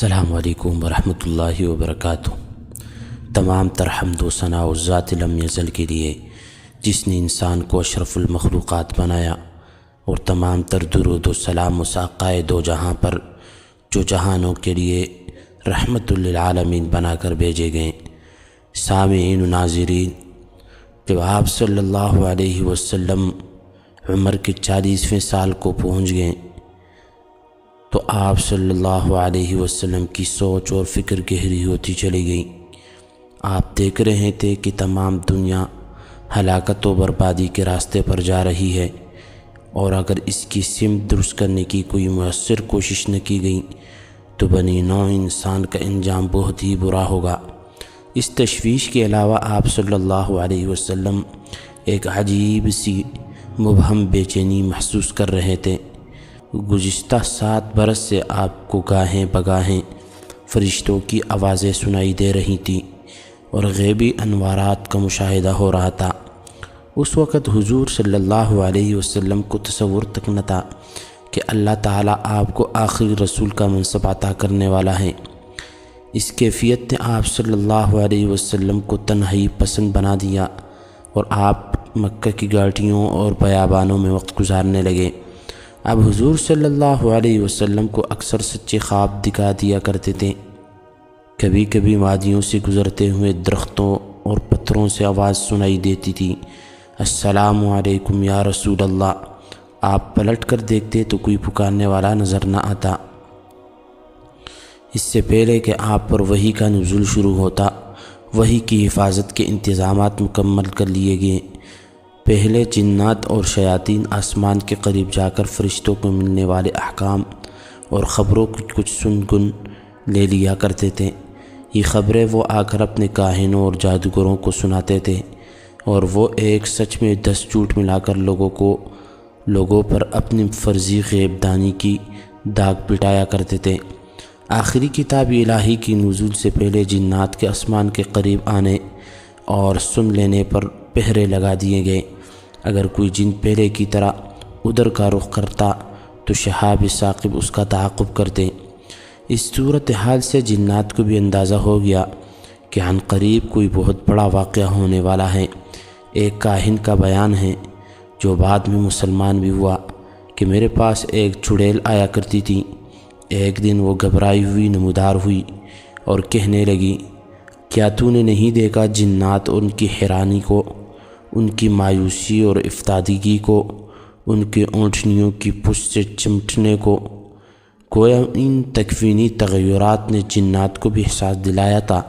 السلام علیکم ورحمۃ اللہ وبرکاتہ۔ تمام تر حمد و ثنا اس ذات لم یزل کے لیے جس نے انسان کو اشرف المخلوقات بنایا، اور تمام تر درود و سلام اس آقائے دو جہاں پر جو جہانوں کے لیے رحمت للعالمین بنا کر بھیجے گئے۔ سامعین و ناظرین، جب آپ صلی اللہ علیہ وسلم عمر کے 40ویں سال کو پہنچ گئے تو آپ صلی اللہ علیہ وسلم کی سوچ اور فکر گہری ہوتی چلی گئی۔ آپ دیکھ رہے تھے کہ تمام دنیا ہلاکت و بربادی کے راستے پر جا رہی ہے، اور اگر اس کی سمت درست کرنے کی کوئی مؤثر کوشش نہ کی گئی تو بنی نوع انسان کا انجام بہت ہی برا ہوگا۔ اس تشویش کے علاوہ آپ صلی اللہ علیہ وسلم ایک عجیب سی مبہم بے چینی محسوس کر رہے تھے۔ گزشتہ 7 برس سے آپ کو گاہیں بگاہیں فرشتوں کی آوازیں سنائی دے رہی تھیں اور غیبی انوارات کا مشاہدہ ہو رہا تھا۔ اس وقت حضور صلی اللہ علیہ وسلم کو تصور تک نہ تھا کہ اللہ تعالیٰ آپ کو آخری رسول کا منصب عطا کرنے والا ہے۔ اس کیفیت نے آپ صلی اللہ علیہ وسلم کو تنہائی پسند بنا دیا، اور آپ مکہ کی گھاٹیوں اور بیابانوں میں وقت گزارنے لگے۔ اب حضور صلی اللہ علیہ وسلم کو اکثر سچے خواب دکھا دیا کرتے تھے۔ کبھی کبھی وادیوں سے گزرتے ہوئے درختوں اور پتھروں سے آواز سنائی دیتی تھی، السلام علیکم یا رسول اللہ۔ آپ پلٹ کر دیکھتے تو کوئی پکارنے والا نظر نہ آتا۔ اس سے پہلے کہ آپ پر وحی کا نزول شروع ہوتا، وحی کی حفاظت کے انتظامات مکمل کر لیے گئے۔ پہلے جنات اور شیاطین آسمان کے قریب جا کر فرشتوں کو ملنے والے احکام اور خبروں کی کچھ سن گن لے لیا کرتے تھے۔ یہ خبریں وہ آ کر اپنے کاہنوں اور جادوگروں کو سناتے تھے، اور وہ ایک سچ میں 10 جھوٹ ملا کر لوگوں پر اپنی فرضی غیب دانی کی داغ پلٹایا کرتے تھے۔ آخری کتاب الہی کی نزول سے پہلے جنات کے آسمان کے قریب آنے اور سن لینے پر پہرے لگا دیے گئے۔ اگر کوئی جن پہلے کی طرح ادھر کا رخ کرتا تو شہاب ثاقب اس کا تعاقب کرتے۔ اس صورتحال سے جنات کو بھی اندازہ ہو گیا کہ عن قریب کوئی بہت بڑا واقعہ ہونے والا ہے۔ ایک کاہن کا بیان ہے جو بعد میں مسلمان بھی ہوا کہ میرے پاس ایک چڑیل آیا کرتی تھی۔ ایک دن وہ گھبرائی ہوئی نمودار ہوئی اور کہنے لگی، کیا تو نے نہیں دیکھا جنات اور ان کی حیرانی کو، ان کی مایوسی اور افتادگی کو، ان کے اونٹنیوں کی پشت سے چمٹنے کو؟ گویا ان تکوینی تغیرات نے جنات کو بھی احساس دلایا تھا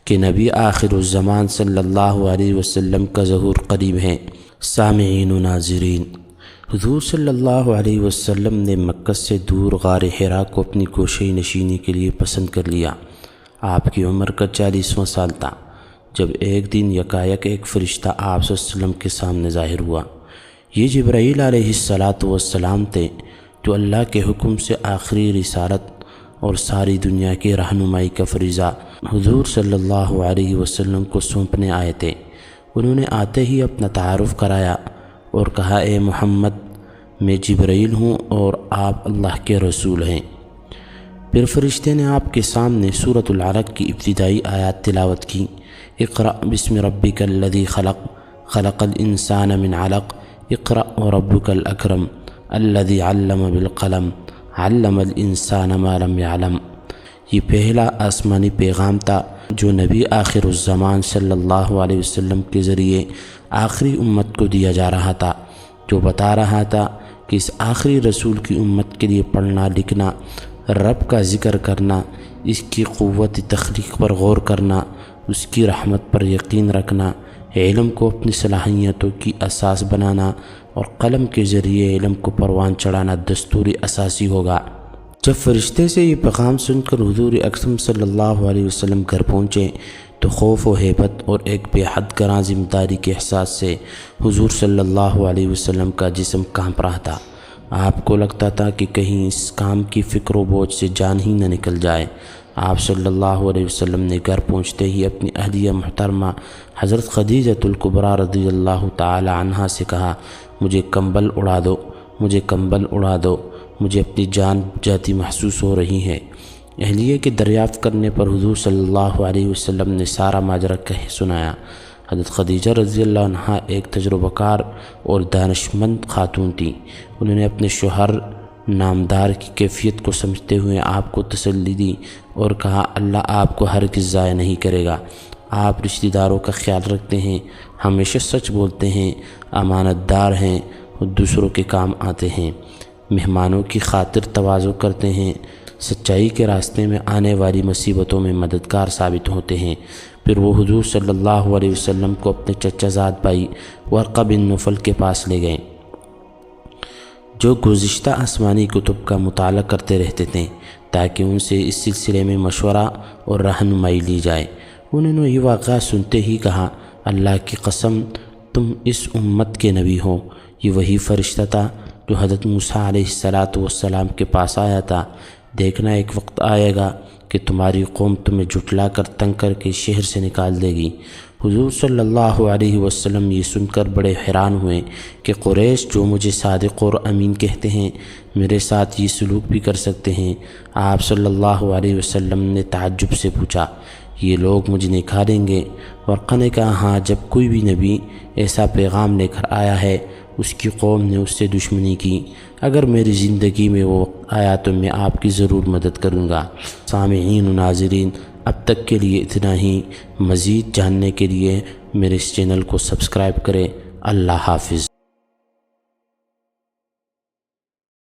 کہ نبی آخر الزمان صلی اللہ علیہ وسلم کا ظہور قریب ہے۔ سامعین و ناظرین، حضور صلی اللہ علیہ وسلم نے مکہ سے دور غار حرا کو اپنی گوشہ نشینی کے لیے پسند کر لیا۔ آپ کی عمر کا 40واں سال تھا جب ایک دن یکایک ایک فرشتہ آپ صلی اللہ علیہ وسلم کے سامنے ظاہر ہوا۔ یہ جبرائیل علیہ السلام تھے جو اللہ کے حکم سے آخری رسالت اور ساری دنیا کی رہنمائی کا فریضہ حضور صلی اللہ علیہ وسلم کو سونپنے آئے تھے۔ انہوں نے آتے ہی اپنا تعارف کرایا اور کہا، اے محمد، میں جبرائیل ہوں اور آپ اللہ کے رسول ہیں۔ پھر فرشتے نے آپ کے سامنے سورۃ العلق کی ابتدائی آیات تلاوت کی، اقرأ بسم ربک الذی خلق، خلق الانسان من علق، اقرأ وربک الاکرم الذی علم بالقلم، علم الانسان ما لم يعلم۔ یہ پہلا آسمانی پیغام تھا جو نبی آخر الزمان صلی اللہ علیہ وسلم کے ذریعے آخری امت کو دیا جا رہا تھا، جو بتا رہا تھا کہ اس آخری رسول کی امت کے لیے پڑھنا لکھنا، رب کا ذکر کرنا، اس کی قوت تخلیق پر غور کرنا، اس کی رحمت پر یقین رکھنا، علم کو اپنی صلاحیتوں کی اساس بنانا اور قلم کے ذریعے علم کو پروان چڑھانا دستوری اساسی ہوگا۔ جب فرشتے سے یہ پیغام سن کر حضور اکرم صلی اللہ علیہ وسلم گھر پہنچے تو خوف و ہیبت اور ایک بے حد گراں ذمہ داری کے احساس سے حضور صلی اللہ علیہ وسلم کا جسم کانپ رہا تھا۔ آپ کو لگتا تھا کہ کہیں اس کام کی فکر و بوجھ سے جان ہی نہ نکل جائے۔ آپ صلی اللہ علیہ وسلم نے گھر پہنچتے ہی اپنی اہلیہ محترمہ حضرت خدیجۃ الکبریٰ رضی اللہ تعالی عنہا سے کہا، مجھے کمبل اڑا دو، مجھے کمبل اڑا دو، مجھے اپنی جان جاتی محسوس ہو رہی ہے۔ اہلیہ کے دریافت کرنے پر حضور صلی اللہ علیہ وسلم نے سارا ماجرا کہہ سنایا۔ حضرت خدیجہ رضی اللہ عنہا ایک تجربہ کار اور دانشمند خاتون تھیں۔ انہوں نے اپنے شوہر نامدار کی کیفیت کو سمجھتے ہوئے آپ کو تسلی دی اور کہا، اللہ آپ کو ہرگز ضائع نہیں کرے گا۔ آپ رشتہ داروں کا خیال رکھتے ہیں، ہمیشہ سچ بولتے ہیں، امانت دار ہیں اور دوسروں کے کام آتے ہیں، مہمانوں کی خاطر تواضع کرتے ہیں، سچائی کے راستے میں آنے والی مصیبتوں میں مددگار ثابت ہوتے ہیں۔ پھر وہ حضور صلی اللہ علیہ وسلم کو اپنے چچا زاد بھائی ورقہ بن نوفل کے پاس لے گئے، جو گزشتہ آسمانی کتب کا مطالعہ کرتے رہتے تھے، تاکہ ان سے اس سلسلے میں مشورہ اور رہنمائی لی جائے۔ انہوں نے یہ واقعہ سنتے ہی کہا، اللہ کی قسم تم اس امت کے نبی ہو۔ یہ وہی فرشتہ تھا جو حضرت موسیٰ علیہ السلام کے پاس آیا تھا۔ دیکھنا ایک وقت آئے گا کہ تمہاری قوم تمہیں جھٹلا کر تنگ کر کے شہر سے نکال دے گی۔ حضور صلی اللہ علیہ وسلم یہ سن کر بڑے حیران ہوئے کہ قریش جو مجھے صادق اور امین کہتے ہیں، میرے ساتھ یہ سلوک بھی کر سکتے ہیں۔ آپ صلی اللہ علیہ وسلم نے تعجب سے پوچھا، یہ لوگ مجھے نکالیں گے؟ ورقہ نے کہا، ہاں، جب کوئی بھی نبی ایسا پیغام لے کر آیا ہے، اس کی قوم نے اس سے دشمنی کی، اگر میری زندگی میں وہ وقت آیا تو میں آپ کی ضرور مدد کروں گا۔ سامعین و ناظرین، اب تک کے لیے اتنا ہی۔ مزید جاننے کے لیے میرے اس چینل کو سبسکرائب کریں۔ اللہ حافظ۔